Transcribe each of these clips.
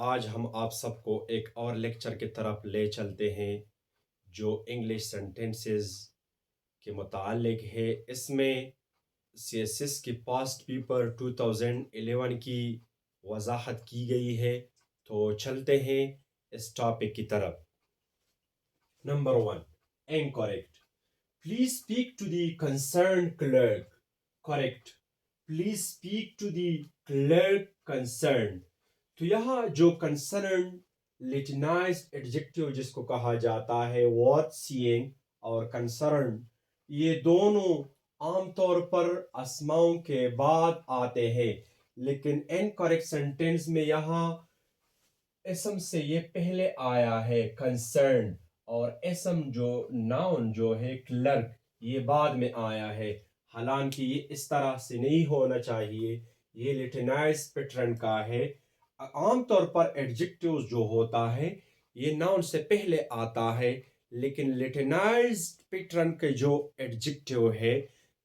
آج ہم آپ سب کو ایک اور لیکچر کی طرف لے چلتے ہیں جو انگلش سینٹنسز کے متعلق ہے۔ اس میں سی ایس ایس کی پاسٹ پیپر 2011 کی وضاحت کی گئی ہے، تو چلتے ہیں اس ٹاپک کی طرف۔ Number 1، incorrect. Please speak to the concerned clerk. Correct. Please speak to the clerk concerned. تو یہاں جو concerned لیٹینائزڈ ایڈجیکٹیو جس کو کہا جاتا ہے worth seeing اور concerned، یہ دونوں عام طور پر اسماؤں کے بعد آتے ہیں، لیکن incorrect sentence میں یہاں اسم سے یہ پہلے آیا ہے concerned، اور اسم جو ناؤن جو ہے کلرک یہ بعد میں آیا ہے۔ حالانکہ یہ اس طرح سے نہیں ہونا چاہیے، یہ لیٹینائز پیٹرن کا ہے۔ عام طور پر ایڈجیکٹیوز جو ہوتا ہے یہ ناؤن سے پہلے آتا ہے، لیکن لیٹینائز پیٹرن کے جو ایڈجیکٹیو ہے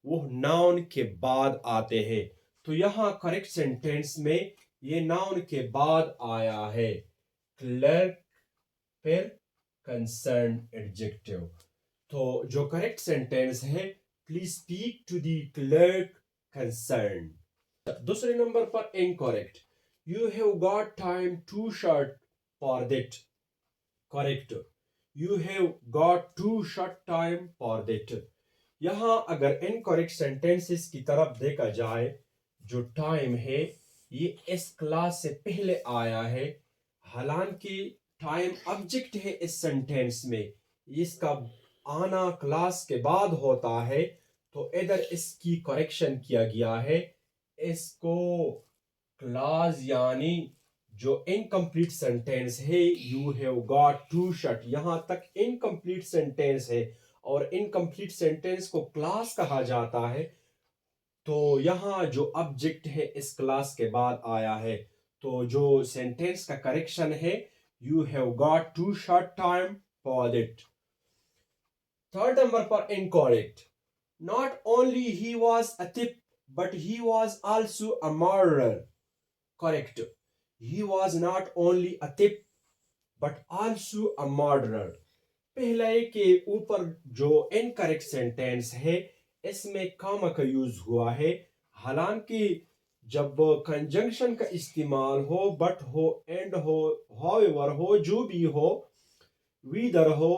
وہ ناؤن کے بعد آتے ہیں۔ تو یہاں کریکٹ سینٹینس میں یہ ناؤن کے بعد آیا ہے، کلرک پھر کنسرن ایڈجیکٹیو۔ تو جو کریکٹ سینٹینس ہے please speak to the clerk concern. دوسرے نمبر پر incorrect, you have got time too short for that. Correct. You have got too short time for that. یہاں اگر incorrect sentences کی طرف دیکھا جائے، جو ٹائم ہے یہ اس کلاس سے پہلے آیا ہے، حالانکہ ٹائم آبجیکٹ ہے اس سینٹینس میں، اس کا آنا کلاس کے بعد ہوتا ہے، تو ادھر اس کی کریکشن کیا گیا ہے، اس کو کلاس یعنی جو انکمپلیٹ سینٹینس ہے you have got to shut, یہاں تک انکمپلیٹ سینٹینس ہے اور انکمپلیٹ سینٹینس کو کلاس کہا جاتا ہے، تو یہاں جو آبجیکٹ ہے اس کلاس کے بعد آیا ہے، تو جو سینٹینس کا کریکشن ہے you have got to short time for it. Third number پر incorrect, not only he was a thief but he was also a murderer. Correct. He was not only a thief but also a murderer. پہلے کے اوپر جو incorrect sentence ہے اس میں کاما کا use ہوا ہے، حالانکہ جب کنجنکشن کا استعمال ہو، بٹ ہو، اینڈ ہو، however ہو، جو بھی ہو، ویدر ہو،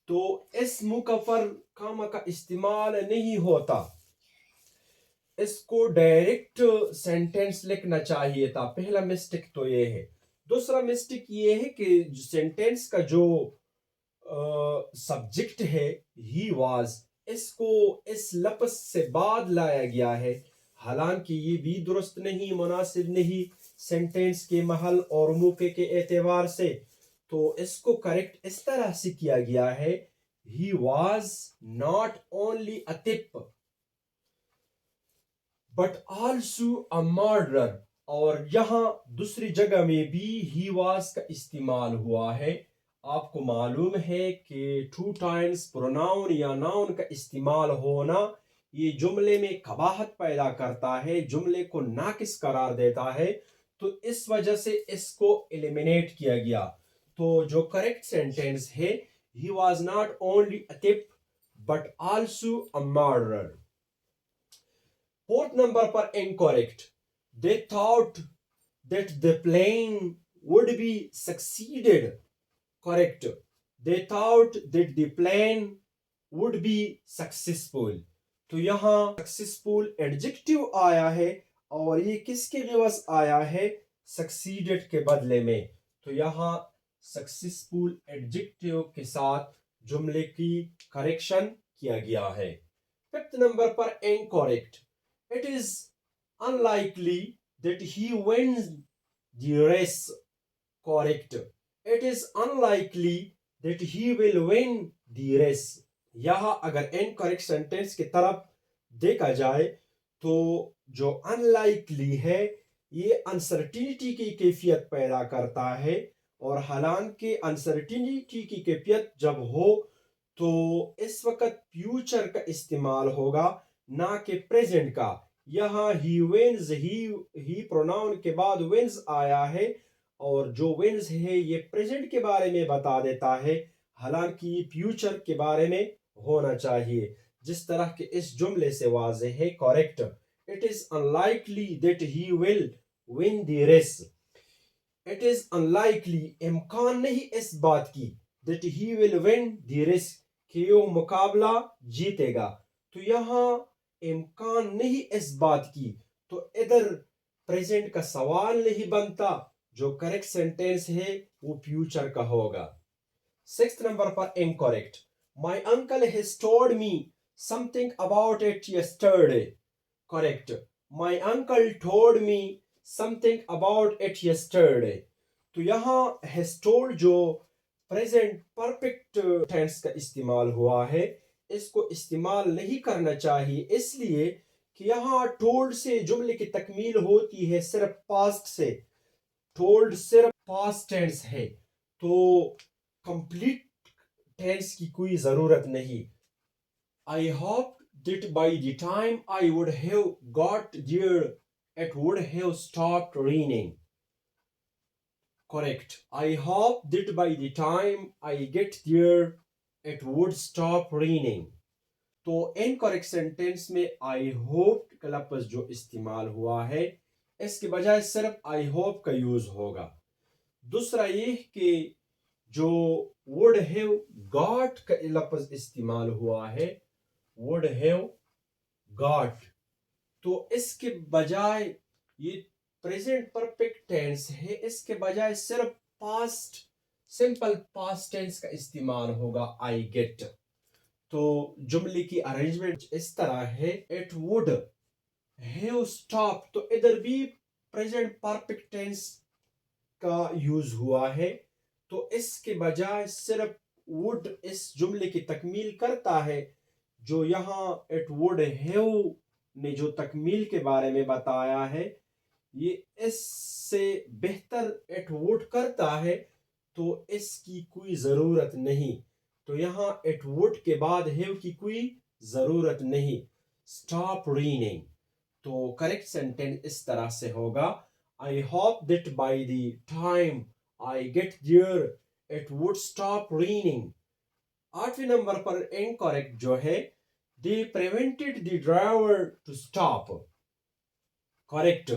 تو اس موقع پر کاما کا استعمال نہیں ہوتا، اس کو ڈائریکٹ سینٹینس لکھنا چاہیے تھا۔ پہلا مسٹیک تو یہ ہے۔ دوسرا مسٹیک یہ ہے کہ سینٹینس کا جو سبجیکٹ ہے ہی واز، اس کو اس لفظ سے بعد لایا گیا ہے، حالانکہ یہ بھی درست نہیں، مناسب نہیں سینٹینس کے محل اور موقع کے اعتبار سے، تو اس کو کریکٹ اس طرح سے کیا گیا ہے، he was not only a thief but also a murderer۔ اور یہاں دوسری جگہ میں بھی he was کا استعمال ہوا ہے۔ آپ کو معلوم ہے کہ 2 times پروناؤن یا ناؤن کا استعمال ہونا یہ جملے میں قباحت پیدا کرتا ہے، جملے کو ناقص قرار دیتا ہے، تو اس وجہ سے اس کو ایلیمینیٹ کیا گیا۔ تو جو کریکٹ سینٹینس ہے he was not only a thief but also a murderer۔ Fourth number per incorrect، they thought that the plane would be succeeded۔ Correct. They thought that the plane would be successful۔ تو یہاں successful adjective آیا ہے اور یہ کس کے عوض آیا ہے؟ succeeded کے بدلے میں، تو یہاں successful adjective کے ساتھ جملے کی کریکشن کیا گیا ہے۔ ففتھ نمبر پر incorrect، it is unlikely that he wins the race۔ Correct. It is unlikely that he will win the race۔ یہاں اگر incorrect sentence کی طرف دیکھا جائے تو جو unlikely ہے یہ uncertainty کی کیفیت پیدا کرتا ہے، اور حالانکہ uncertainty کی کیفیت جب ہو تو اس وقت فیوچر کا استعمال ہوگا نہ کہ پریزنٹ کا۔ یہاں he wins، ہی پروناؤن کے بعد wins آیا ہے، اور جو ونز ہے یہ پریزنٹ کے بارے میں بتا دیتا ہے، حالانکہ یہ فیوچر کے بارے میں ہونا چاہیے، جس طرح کہ اس جملے سے واضح ہے correct. It is unlikely that he will win the race. It is unlikely، امکان نہیں اس بات کی، that he will win the race، کہ وہ مقابلہ جیتے گا. تو یہاں امکان نہیں اس بات کی، تو ادھر پریزنٹ کا سوال نہیں بنتا، جو کریکٹ سینٹینس ہے وہ فیوچر کا ہوگا. 6th نمبر پر incorrect. My uncle has told me something about it yesterday. Correct. My uncle told me something about it yesterday. تو یہاں has told جو present perfect tense کا استعمال ہوا ہے، اس کو استعمال نہیں کرنا چاہیے، اس لیے کہ یہاں told سے جملے کی تکمیل ہوتی ہے صرف past سے. told صرف past tense ہے، تو complete tense کی کوئی ضرورت نہیں. I hope that by the time I would have got there, it would have stopped raining. Correct. I hope that by the time I get there, it would stop raining. تو incorrect sentence میں I hope کا لفظ جو استعمال ہوا ہے، اس کے بجائے صرف I hope کا یوز ہوگا. دوسرا یہ کہ جو would have got کا لفظ استعمال ہوا ہے، would have got، تو اس کے بجائے یہ present perfect tense ہے، اس کے بجائے صرف past simple past tense کا استعمال ہوگا I get. تو جملے کی ارینجمنٹ اس طرح ہے it would have stopped، تو ادھر بھی present perfect tense کا یوز ہوا ہے، تو اس کے بجائے صرف would اس جملے کی تکمیل کرتا ہے، جو یہاں it would have نے جو تکمیل کے بارے میں بتایا ہے، یہ اس سے بہتر it would کرتا ہے، تو اس کی کوئی ضرورت نہیں. تو یہاں it would کے بعد have کی کوئی ضرورت نہیں. stop raining. تو کریکٹ سینٹینس اس طرح سے ہوگا I hope that by the time I get there it would stop raining. 8ویں نمبر پر incorrect جو ہے they prevented the driver to stop. Correct.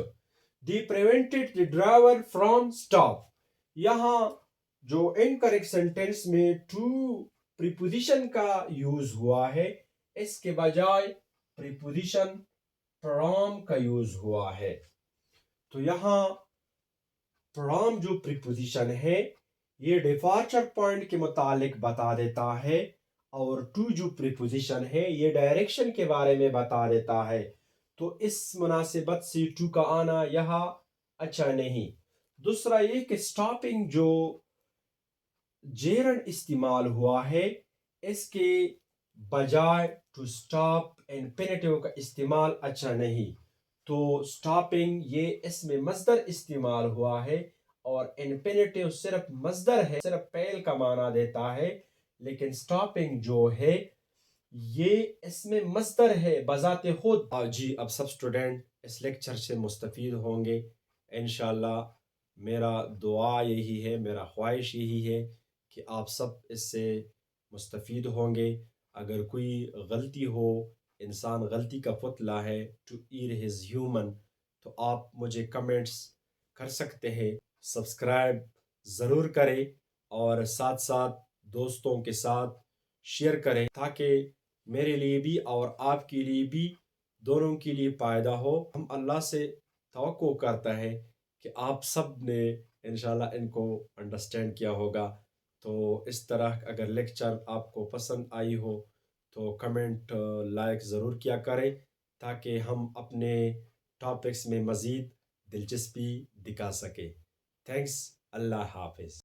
They prevented the driver from stop. یہاں جو incorrect sentence میں to preposition کا use ہوا ہے، اس کے بجائے preposition from کا یوز ہوا ہے. تو یہاں from جو preposition ہے یہ ڈیپارچر پوائنٹ کے متعلق بتا دیتا ہے، اور ٹو جو پریپوزیشن ہے یہ ڈائریکشن کے بارے میں بتا دیتا ہے. تو اس مناسبت سے ٹو کا آنا یہاں اچھا نہیں. دوسرا یہ کہ سٹاپنگ جو جیرن استعمال ہوا ہے، اس کے بجائے ٹو سٹاپ انفینیٹیو کا استعمال اچھا نہیں. تو سٹاپنگ یہ اس میں مصدر استعمال ہوا ہے، اور انفینیٹیو صرف مصدر ہے، صرف فعل کا معنی دیتا ہے، لیکن سٹاپنگ جو ہے یہ اس میں مصدر ہے بذات خود. جی اب سب اسٹوڈنٹ اس لیکچر سے مستفید ہوں گے انشاءاللہ. میرا دعا یہی ہے، میرا خواہش یہی ہے کہ آپ سب اس سے مستفید ہوں گے. اگر کوئی غلطی ہو، انسان غلطی کا پتلا ہے، ٹو ایئر ہز ہیومن، تو آپ مجھے کمنٹس کر سکتے ہیں. سبسکرائب ضرور کریں، اور ساتھ ساتھ دوستوں کے ساتھ شیئر کریں، تاکہ میرے لیے بھی اور آپ کے لیے بھی، دونوں کے لیے فائدہ ہو. ہم اللہ سے توقع کرتا ہے کہ آپ سب نے انشاءاللہ ان کو انڈرسٹینڈ کیا ہوگا. تو اس طرح اگر لیکچر آپ کو پسند آئی ہو تو کمنٹ لائک ضرور کیا کریں، تاکہ ہم اپنے ٹاپکس میں مزید دلچسپی دکھا سکیں. تھینکس. اللہ حافظ.